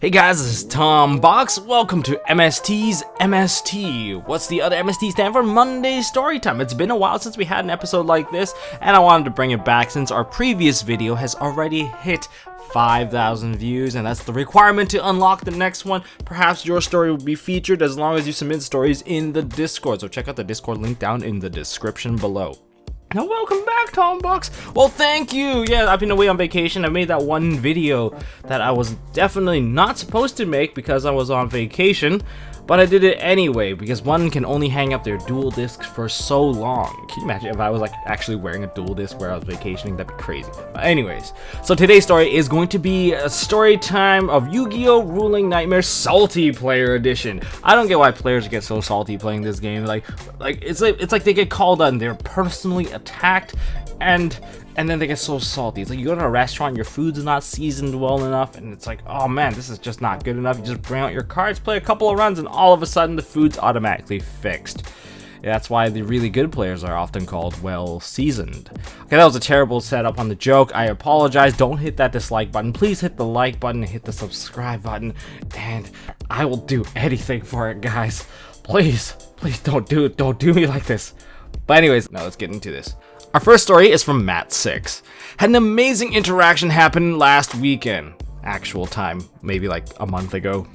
Hey guys, this is Tom Box. Welcome to MST's MST. What's the other MST stand for? Monday Storytime. It's been a while since we had an episode like this, and I wanted to bring it back since our previous video has already hit 5,000 views, and that's the requirement to unlock the next one. Perhaps your story will be featured as long as you submit stories in the Discord. So check out the Discord link down in the description below. Now welcome back, Tom Box. Well, thank you. Yeah, I've been away on vacation. I made that one video that I was definitely not supposed to make because I was on vacation, but I did it anyway because one can only hang up their dual discs for so long. Can you imagine if I was like actually wearing a dual disc where I was vacationing? That'd be crazy. But anyways, so today's story is going to be a story time of YGO Ruling Nightmare Salty Player Edition. I don't get why players get so salty playing this game. Like it's like they get called on, they're personally attacked, and then they get so salty. It's like you go to a restaurant, your food's not seasoned well enough, and it's like, oh man, this is just not good enough. You just bring out your cards, play a couple of runs, and all of a sudden the food's automatically fixed. Yeah, that's why the really good players are often called well seasoned. Okay, that was a terrible setup on the joke. I apologize. Don't hit that dislike button. Please hit the like button and hit the subscribe button, and I will do anything for it, guys. Please don't do me like this. But anyways, now let's get into this. Our first story is from Matt6. Had an amazing interaction happen last weekend. Actual time, maybe like a month ago.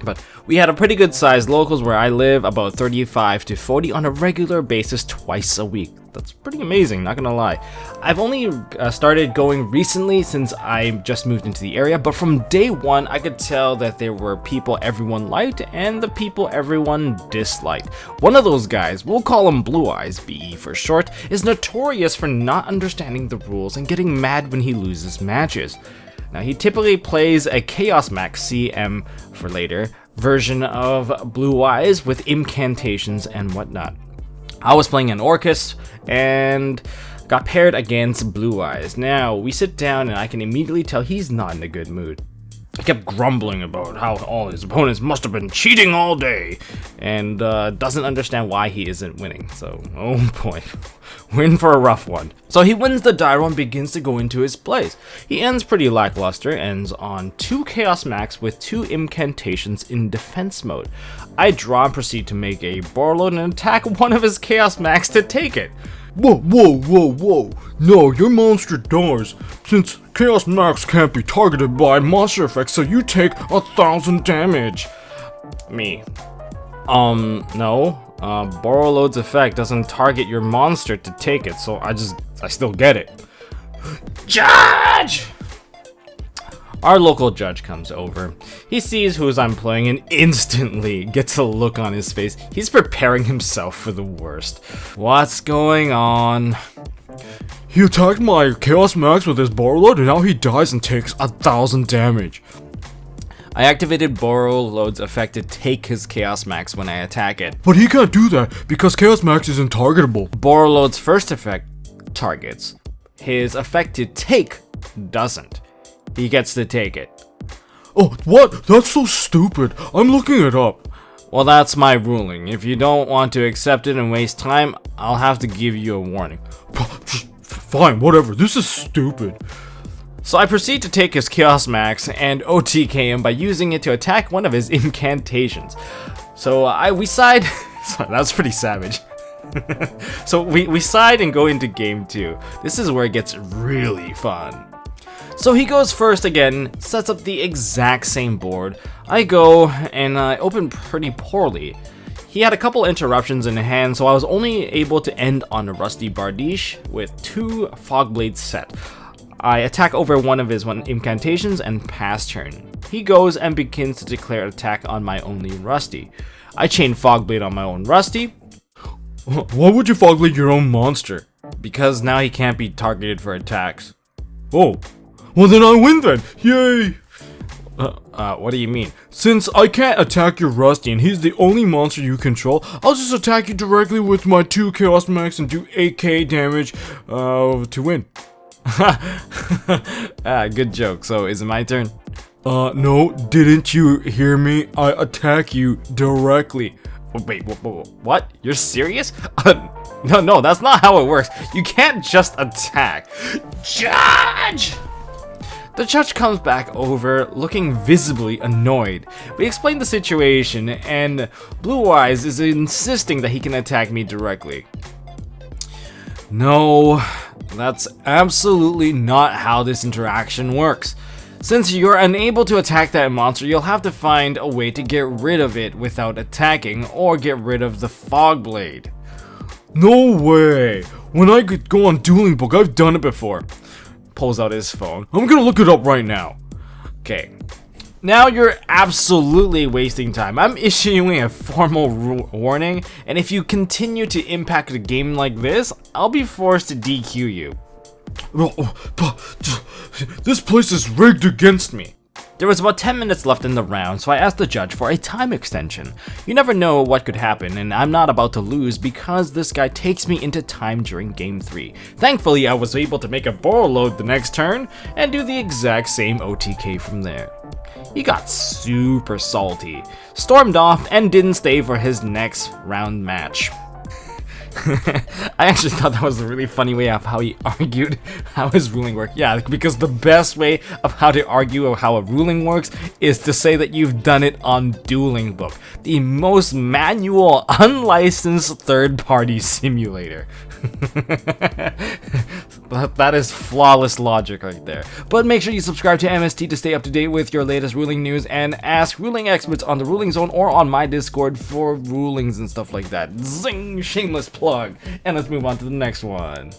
But we had a pretty good sized locals where I live, about 35 to 40 on a regular basis twice a week. That's pretty amazing, not gonna lie. I've only started going recently since I just moved into the area, but from day one I could tell that there were people everyone liked and the people everyone disliked. One of those guys, we'll call him Blue Eyes, BE for short, is notorious for not understanding the rules and getting mad when he loses matches. Now, he typically plays a Chaos Max CM for later version of Blue Eyes with incantations and whatnot. I was playing an Orcus and got paired against Blue Eyes. Now, we sit down and I can immediately tell he's not in a good mood. He kept grumbling about how all his opponents must have been cheating all day and doesn't understand why he isn't winning. So, oh boy, we're in for a rough one. So he wins the die roll and begins to go into his plays. He ends pretty lackluster, ends on 2 Chaos Max with 2 incantations in defense mode. I draw and proceed to make a Borload and attack one of his Chaos Max to take it. Whoa. No, your monster dies. Since Chaos Max can't be targeted by monster effects, so you take 1,000 damage. Me. No. Borload's effect doesn't target your monster to take it, so I still get it. Judge! Our local judge comes over. He sees who I'm playing and instantly gets a look on his face. He's preparing himself for the worst. What's going on? He attacked my Chaos Max with his Borload and now he dies and takes 1,000 damage. I activated Borload's effect to take his Chaos Max when I attack it. But he can't do that because Chaos Max isn't targetable. Borload's first effect targets. His effect to take doesn't. He gets to take it. Oh, what? That's so stupid. I'm looking it up. Well, that's my ruling. If you don't want to accept it and waste time, I'll have to give you a warning. Fine, whatever. This is stupid. So I proceed to take his Chaos Max and OTK him by using it to attack one of his incantations. So we side. That was pretty savage. So we side and go into game 2. This is where it gets really fun. So he goes first again, sets up the exact same board. I go and I open pretty poorly. He had a couple interruptions in hand, so I was only able to end on a Rusty Bardiche with 2 Fogblades set. I attack over one of his incantations and pass turn. He goes and begins to declare attack on my only Rusty. I chain Fogblade on my own Rusty. Why would you Fogblade your own monster? Because now he can't be targeted for attacks. Oh. Well then I win then! Yay! What do you mean? Since I can't attack your Rusty and he's the only monster you control, I'll just attack you directly with my 2 Chaos Max and do 8k damage to win. Good joke. So is it my turn? No, didn't you hear me? I attack you directly. Wait, what? You're serious? No, that's not how it works. You can't just attack. Judge! The judge comes back over, looking visibly annoyed. We explain the situation, and Blue Eyes is insisting that he can attack me directly. No, that's absolutely not how this interaction works. Since you're unable to attack that monster, you'll have to find a way to get rid of it without attacking, or get rid of the fog blade. No way! When I could go on Dueling Book, I've done it before. Pulls out his phone. I'm gonna look it up right now. Okay. Now you're absolutely wasting time. I'm issuing a formal warning, and if you continue to impact a game like this, I'll be forced to DQ you. This place is rigged against me. There was about 10 minutes left in the round, so I asked the judge for a time extension. You never know what could happen, and I'm not about to lose because this guy takes me into time during game 3. Thankfully, I was able to make a borrow load the next turn and do the exact same OTK from there. He got super salty, stormed off, and didn't stay for his next round match. I actually thought that was a really funny way of how he argued how his ruling worked. Yeah, because the best way of how to argue how a ruling works is to say that you've done it on Dueling Book, the most manual, unlicensed third-party simulator. That is flawless logic right there. But make sure you subscribe to MST to stay up to date with your latest ruling news, and ask ruling experts on the Ruling Zone or on my Discord for rulings and stuff like that. Zing! Shameless plug. And let's move on to the next one.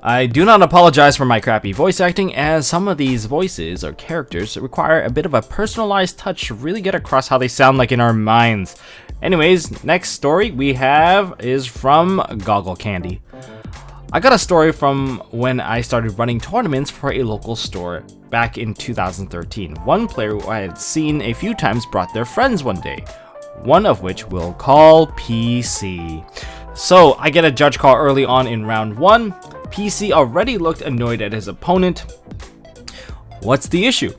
I do not apologize for my crappy voice acting, as some of these voices or characters require a bit of a personalized touch to really get across how they sound like in our minds. Anyways, next story we have is from Goggle Candy. I got a story from when I started running tournaments for a local store back in 2013. One player who I had seen a few times brought their friends one day, one of which we'll call PC. So I get a judge call early on in round 1. PC already looked annoyed at his opponent. What's the issue?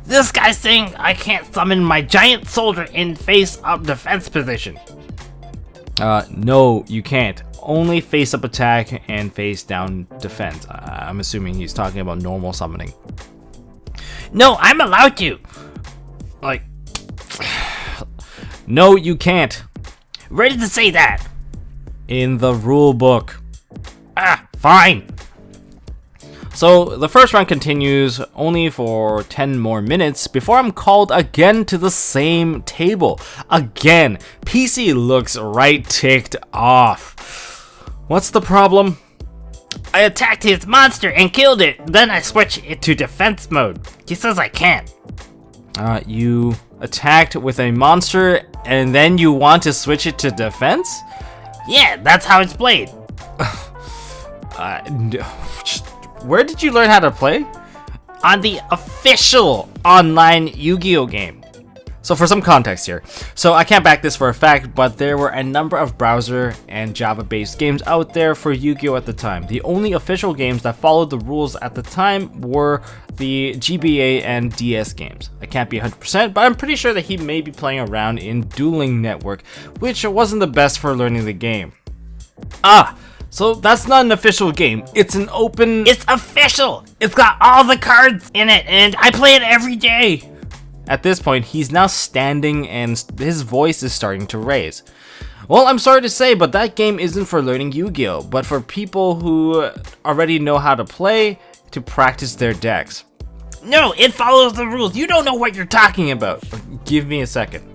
This guy's saying I can't summon my giant soldier in face-up defense position. No, you can't. Only face-up attack and face-down defense. I'm assuming he's talking about normal summoning. No, I'm allowed to. Like, no, you can't. Where did it say that? In the rule book. Ah, fine. So the first round continues only for 10 more minutes before I'm called again to the same table. Again, PC looks right ticked off. What's the problem? I attacked his monster and killed it. Then I switched it to defense mode. He says I can't. You attacked with a monster and then you want to switch it to defense? Yeah, that's how it's played. Where did you learn how to play? On the official online Yu-Gi-Oh game. So for some context here, so I can't back this for a fact, but there were a number of browser and Java-based games out there for Yu-Gi-Oh at the time. The only official games that followed the rules at the time were the GBA and DS games. I can't be 100%, but I'm pretty sure that he may be playing around in Dueling Network, which wasn't the best for learning the game. So that's not an official game. It's an open... It's official! It's got all the cards in it, and I play it every day! At this point, he's now standing and his voice is starting to raise. Well, I'm sorry to say, but that game isn't for learning Yu-Gi-Oh, but for people who already know how to play to practice their decks. No, it follows the rules. You don't know what you're talking about. Give me a second.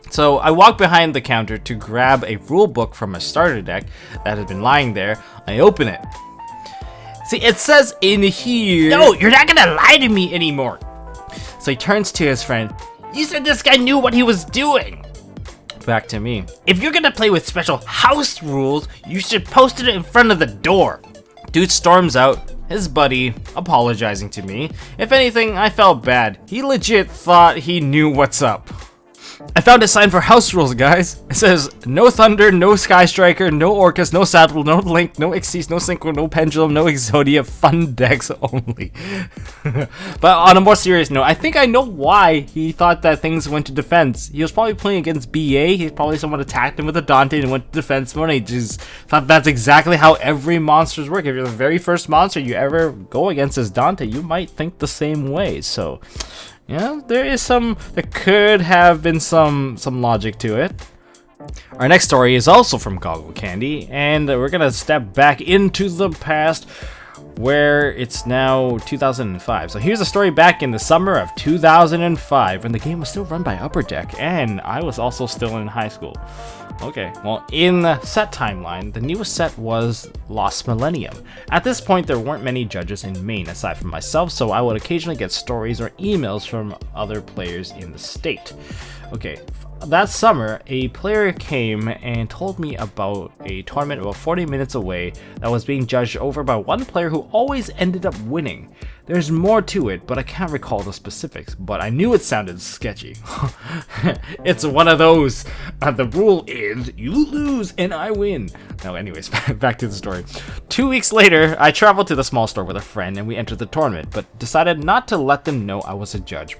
So I walk behind the counter to grab a rule book from a starter deck that had been lying there. I open it. See, it says in here... No, you're not gonna lie to me anymore. So he turns to his friend. You said this guy knew what he was doing. Back to me. If you're gonna play with special house rules, you should post it in front of the door. Dude storms out, his buddy apologizing to me. If anything, I felt bad. He legit thought he knew what's up. I found a sign for house rules, guys. It says, no thunder, no sky striker, no orcas, no saddle, no link, no exceeds, no synchro, no pendulum, no exodia, fun decks only. But on a more serious note, I think I know why he thought that things went to defense. He was probably playing against BA. He's probably someone attacked him with a Dante and went to defense mode. He just thought that's exactly how every monsters work. If you're the very first monster you ever go against as Dante, you might think the same way. So yeah, there could have been some logic to it. Our next story is also from Goggle Candy, and we're gonna step back into the past where it's now 2005. So here's a story back in the summer of 2005 when the game was still run by Upper Deck and I was also still in high school. Okay, well, in the set timeline, the newest set was Lost Millennium. At this point, there weren't many judges in Maine aside from myself, so I would occasionally get stories or emails from other players in the state. Okay, that summer, a player came and told me about a tournament about 40 minutes away that was being judged over by one player who always ended up winning. There's more to it, but I can't recall the specifics, but I knew it sounded sketchy. It's one of those, the rule is you lose and I win. No, anyways, back to the story. 2 weeks later, I traveled to the small store with a friend and we entered the tournament, but decided not to let them know I was a judge.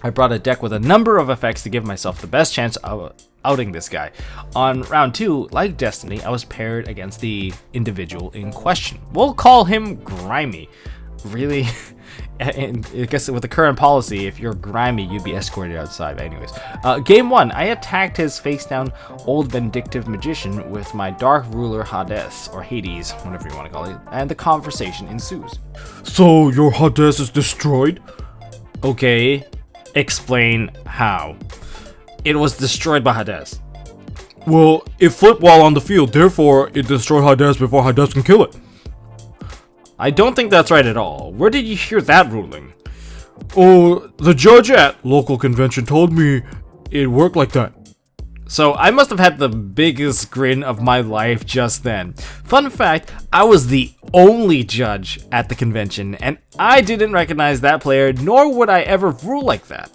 I brought a deck with a number of effects to give myself the best chance of outing this guy. On round 2, like Destiny, I was paired against the individual in question. We'll call him Grimy. Really? And I guess with the current policy, if you're grimy, you'd be escorted outside. But anyways, game 1, I attacked his face-down old vindictive magician with my Dark Ruler Hades, or Hades, whatever you want to call it, and the conversation ensues. So your Hades is destroyed? Okay, explain how. It was destroyed by Hades. Well, it flipped while on the field, therefore it destroyed Hades before Hades can kill it. I don't think that's right at all. Where did you hear that ruling? Oh, the judge at local convention told me it worked like that. So I must have had the biggest grin of my life just then. Fun fact, I was the only judge at the convention, and I didn't recognize that player, nor would I ever rule like that.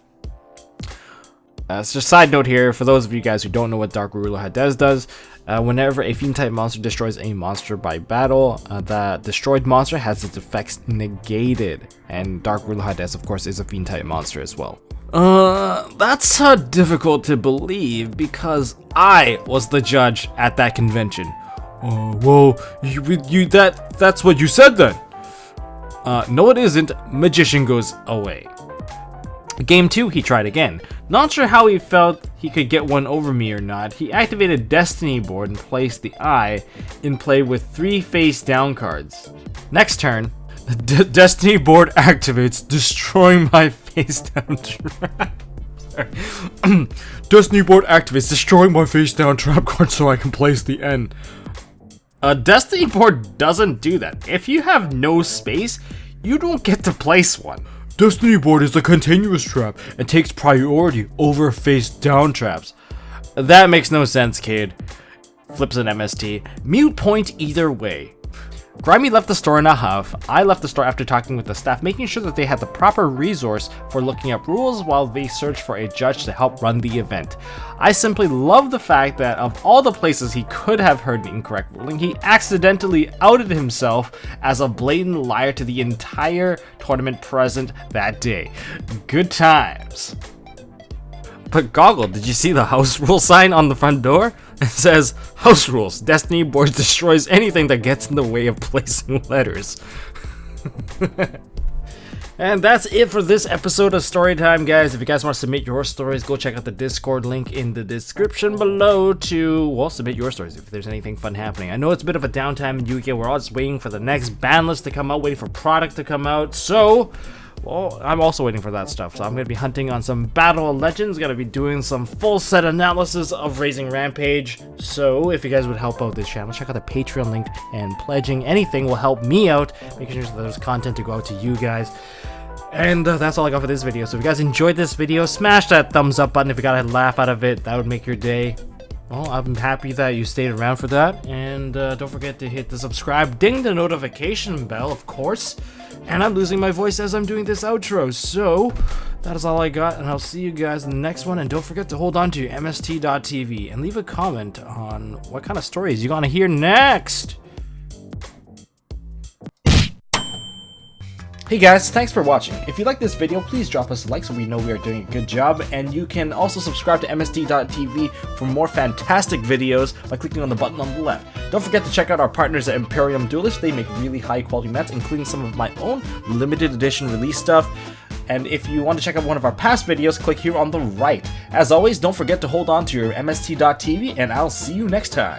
It's just a side note here, for those of you guys who don't know what Dark Ruler Hades does, whenever a fiend-type monster destroys a monster by battle, that destroyed monster has its effects negated, and Dark Ruler Hades, of course, is a fiend-type monster as well. That's difficult to believe because I was the judge at that convention. Well, that's what you said then. No it isn't. Magician goes away. Game 2, he tried again. Not sure how he felt he could get one over me or not. He activated Destiny board and placed the Eye in play with 3 face down cards. Next turn, Destiny board activates, destroying my face down trap. Destiny board activates, destroying my face down trap card so I can place the N. Destiny board doesn't do that. If you have no space, you don't get to place one. Destiny board is a continuous trap and takes priority over face down traps. That makes no sense, kid. Flips an MST. Mute point either way. Grimy left the store in a huff. I left the store after talking with the staff, making sure that they had the proper resource for looking up rules while they searched for a judge to help run the event. I simply love the fact that of all the places he could have heard the incorrect ruling, he accidentally outed himself as a blatant liar to the entire tournament present that day. Good times. But Goggle, did you see the house rule sign on the front door? It says, house rules, Destiny board destroys anything that gets in the way of placing letters. And that's it for this episode of Storytime, guys. If you guys want to submit your stories, go check out the Discord link in the description below to, well, submit your stories if there's anything fun happening. I know it's a bit of a downtime in UK. We're all just waiting for the next ban list to come out, waiting for product to come out. So, well, I'm also waiting for that stuff. So I'm going to be hunting on some Battle of Legends. Going to be doing some full set analysis of Raising Rampage. So if you guys would help out this channel, check out the Patreon link, and pledging anything will help me out, making sure that there's content to go out to you guys. And that's all I got for this video. So if you guys enjoyed this video, smash that thumbs up button if you got a laugh out of it. That would make your day. Well, I'm happy that you stayed around for that. And don't forget to hit the subscribe, ding the notification bell, of course. And I'm losing my voice as I'm doing this outro. So that is all I got, and I'll see you guys in the next one. And don't forget to hold on to your MST.TV and leave a comment on what kind of stories you want to hear next. Hey guys, thanks for watching. If you like this video, please drop us a like so we know we are doing a good job, and you can also subscribe to MST.TV for more fantastic videos by clicking on the button on the left. Don't forget to check out our partners at Imperium Duelist. They make really high quality mats, including some of my own limited edition release stuff. And if you want to check out one of our past videos, click here on the right. As always, don't forget to hold on to your MST.TV, and I'll see you next time.